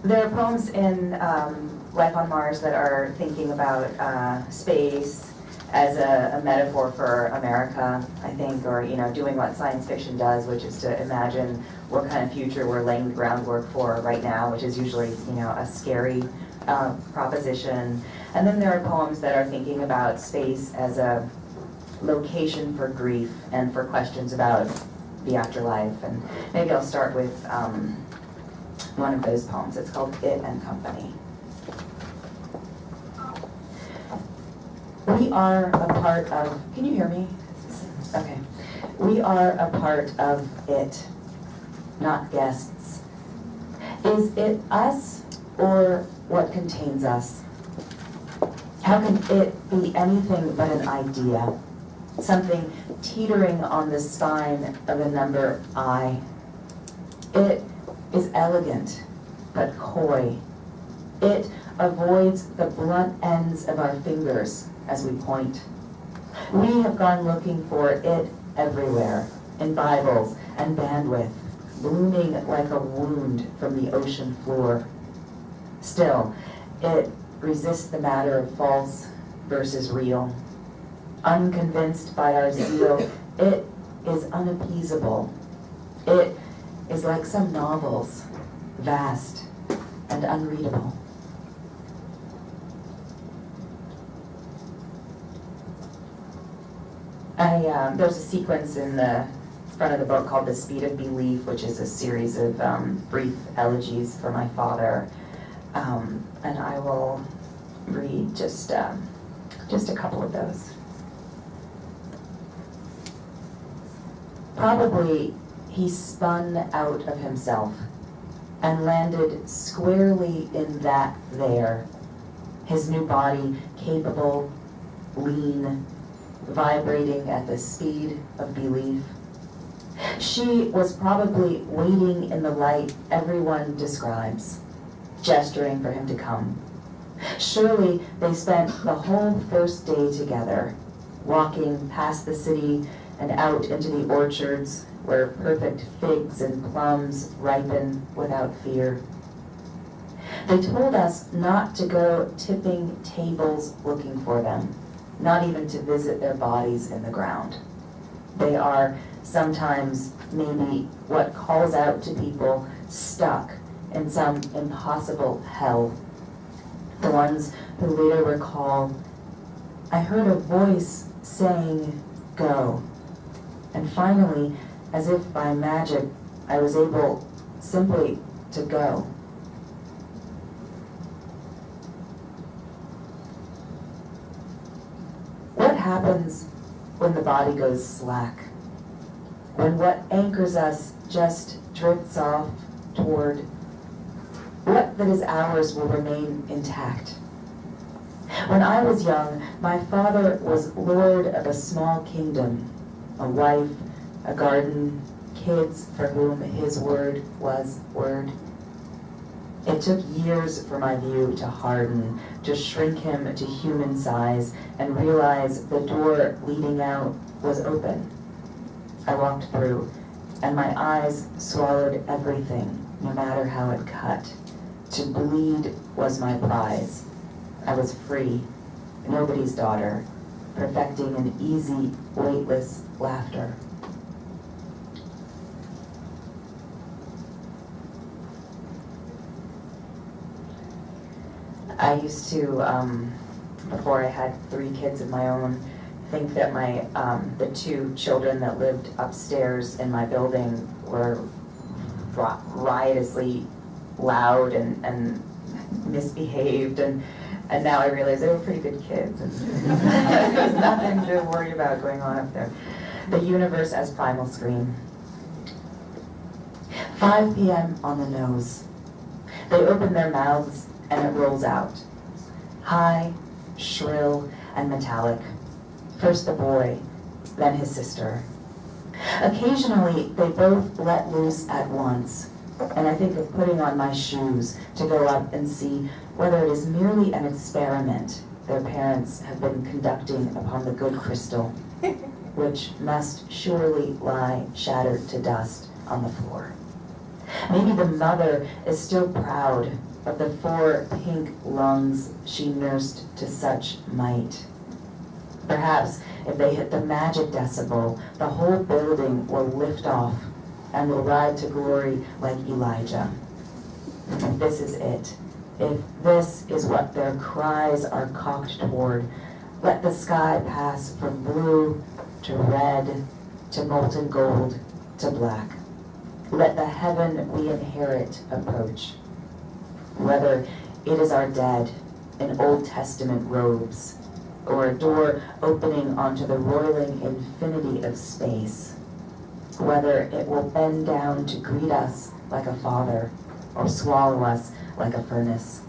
There are poems in Life on Mars that are thinking about space as a metaphor for America, I think, or doing what science fiction does, which is to imagine what kind of future we're laying the groundwork for right now, which is usually a scary proposition. And then there are poems that are thinking about space as a location for grief and for questions about the afterlife. And maybe I'll start with one of those poems. It's called It and Company. We are a part of, can you hear me? Okay. We are a part of it, not guests. Is it us or what contains us? How can it be anything but an idea? Something teetering on the spine of the number I. It is elegant, but coy. It avoids the blunt ends of our fingers as we point. We have gone looking for it everywhere, in Bibles and bandwidth, blooming like a wound from the ocean floor. Still, it resists the matter of false versus real. Unconvinced by our zeal, it is unappeasable. It is like some novels, vast and unreadable. There's a sequence in the front of the book called The Speed of Belief, which is a series of brief elegies for my father. And I will read just a couple of those. Probably he spun out of himself and landed squarely in that there, his new body capable, lean, vibrating at the speed of belief. She was probably waiting in the light everyone describes, gesturing for him to come. Surely they spent the whole first day together, walking past the city and out into the orchards where perfect figs and plums ripen without fear. They told us not to go tipping tables looking for them, not even to visit their bodies in the ground. They are sometimes maybe what calls out to people stuck in some impossible hell. The ones who later recall, I heard a voice saying, go. And finally, as if by magic, I was able simply to go. What happens when the body goes slack? When what anchors us just drifts off toward what that is ours will remain intact. When I was young, my father was lord of a small kingdom, a wife, a garden, kids for whom his word was word. It took years for my view to harden, to shrink him to human size, and realize the door leading out was open. I walked through, and my eyes swallowed everything, no matter how it cut. To bleed was my prize. I was free, nobody's daughter, perfecting an easy, weightless laughter. I used to, before I had 3 kids of my own, think that the 2 children that lived upstairs in my building were riotously loud and misbehaved, and now I realize they were pretty good kids, and there's nothing to worry about going on up there. The universe as primal scream. 5 p.m. on the nose. They open their mouths and it rolls out. High, shrill, and metallic. First the boy, then his sister. Occasionally, they both let loose at once, and I think of putting on my shoes to go up and see whether it is merely an experiment their parents have been conducting upon the good crystal, which must surely lie shattered to dust on the floor. Maybe the mother is still proud, of the 4 pink lungs she nursed to such might. Perhaps if they hit the magic decibel, the whole building will lift off and will ride to glory like Elijah. If this is it, if this is what their cries are cocked toward, let the sky pass from blue to red to molten gold to black. Let the heaven we inherit approach. Whether it is our dead in Old Testament robes, or a door opening onto the roiling infinity of space, whether it will bend down to greet us like a father, or swallow us like a furnace.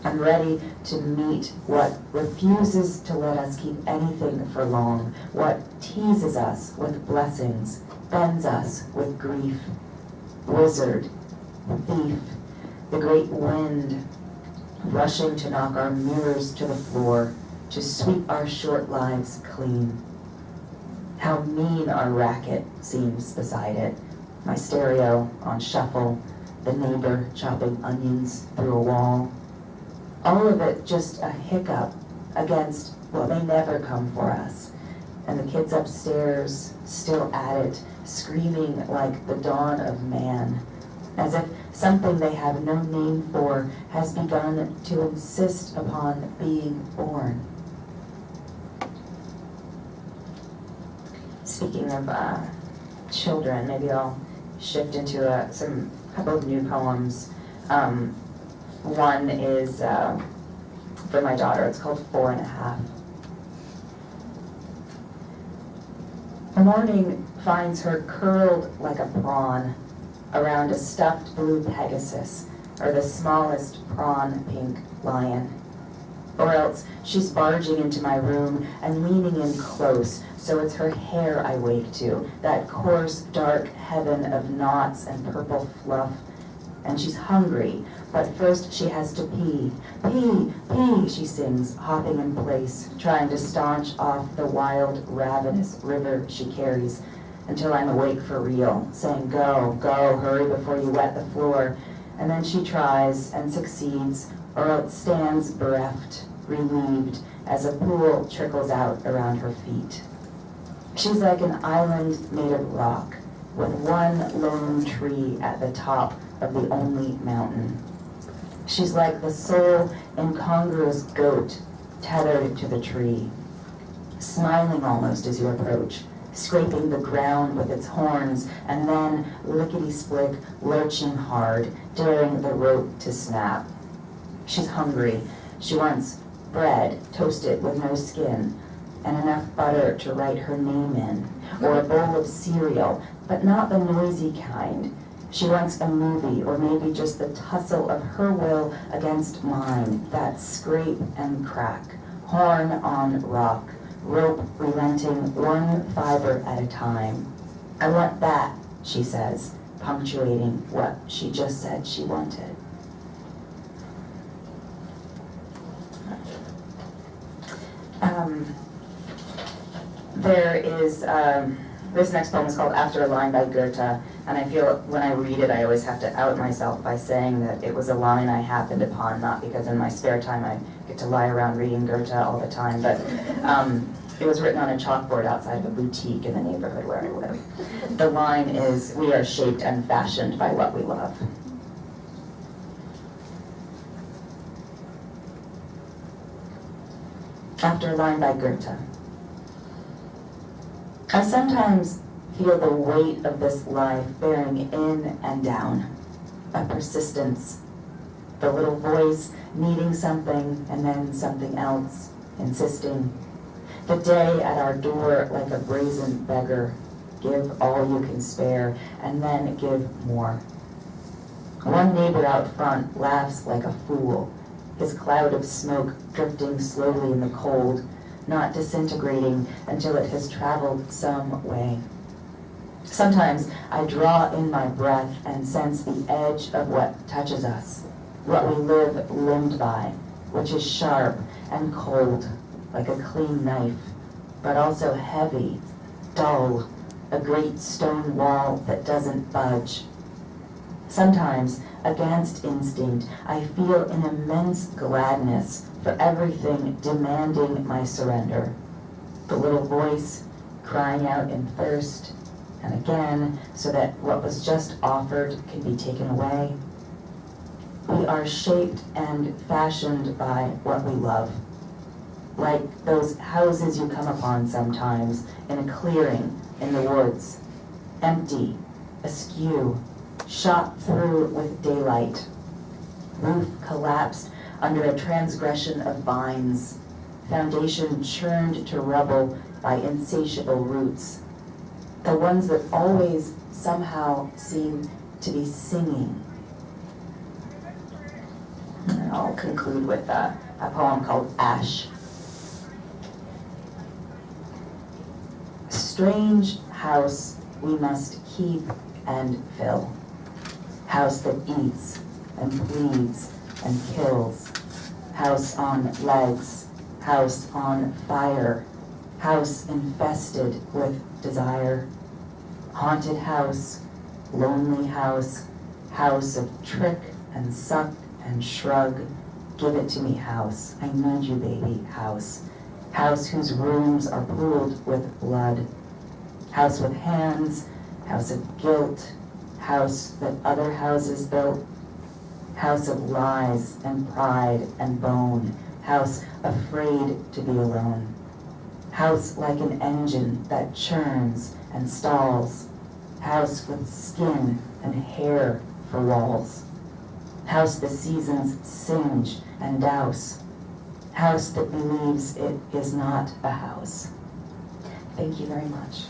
I'm ready to meet what refuses to let us keep anything for long, what teases us with blessings, bends us with grief. Wizard, thief, the great wind, rushing to knock our mirrors to the floor, to sweep our short lives clean. How mean our racket seems beside it, my stereo on shuffle, the neighbor chopping onions through a wall. All of it just a hiccup against what may never come for us. And the kids upstairs, still at it, screaming like the dawn of man, as if something they have no name for has begun to insist upon being born. Speaking of children, maybe I'll shift into a couple of new poems. One is for my daughter. It's called 4.5. The morning finds her curled like a prawn around a stuffed blue Pegasus, or the smallest prawn pink lion. Or else she's barging into my room and leaning in close, so it's her hair I wake to, that coarse, dark heaven of knots and purple fluff. And she's hungry, but first she has to pee. Pee, pee, she sings, hopping in place, trying to staunch off the wild, ravenous river she carries, until I'm awake for real, saying, go, go, hurry before you wet the floor. And then she tries and succeeds, or else stands bereft, relieved, as a pool trickles out around her feet. She's like an island made of rock, with one lone tree at the top of the only mountain. She's like the sole incongruous goat tethered to the tree, smiling almost as you approach, scraping the ground with its horns, and then lickety-split, lurching hard, daring the rope to snap. She's hungry. She wants bread toasted with no skin, and enough butter to write her name in, or a bowl of cereal, but not the noisy kind. She wants a movie, or maybe just the tussle of her will against mine, that scrape and crack, horn on rock, rope relenting one fiber at a time. I want that, she says, punctuating what she just said she wanted. There is, this next poem is called After a Line by Goethe, and I feel when I read it I always have to out myself by saying that it was a line I happened upon, not because in my spare time I get to lie around reading Goethe all the time, but it was written on a chalkboard outside of a boutique in the neighborhood where I live. The line is, we are shaped and fashioned by what we love. After a Line by Goethe. I sometimes feel the weight of this life bearing in and down, a persistence, the little voice needing something and then something else, insisting. The day at our door like a brazen beggar, give all you can spare and then give more. One neighbor out front laughs like a fool, his cloud of smoke drifting slowly in the cold, not disintegrating until it has traveled some way. Sometimes I draw in my breath and sense the edge of what touches us, what we live limbed by, which is sharp and cold, like a clean knife, but also heavy, dull, a great stone wall that doesn't budge. Sometimes against instinct, I feel an immense gladness for everything demanding my surrender. The little voice crying out in thirst, and again, so that what was just offered can be taken away. We are shaped and fashioned by what we love. Like those houses you come upon sometimes in a clearing in the woods, empty, askew, shot through with daylight, roof collapsed under a transgression of vines, foundation churned to rubble by insatiable roots, the ones that always somehow seem to be singing. And I'll conclude with a poem called Ash. Strange house we must keep and fill, house that eats and bleeds and kills, house on legs, house on fire, house infested with desire, haunted house, lonely house, house of trick and suck and shrug, give it to me house, I need you baby, house, house whose rooms are pooled with blood, house with hands, house of guilt, house that other houses built, house of lies and pride and bone, house afraid to be alone, house like an engine that churns and stalls, house with skin and hair for walls, house the seasons singe and douse, house that believes it is not a house. Thank you very much.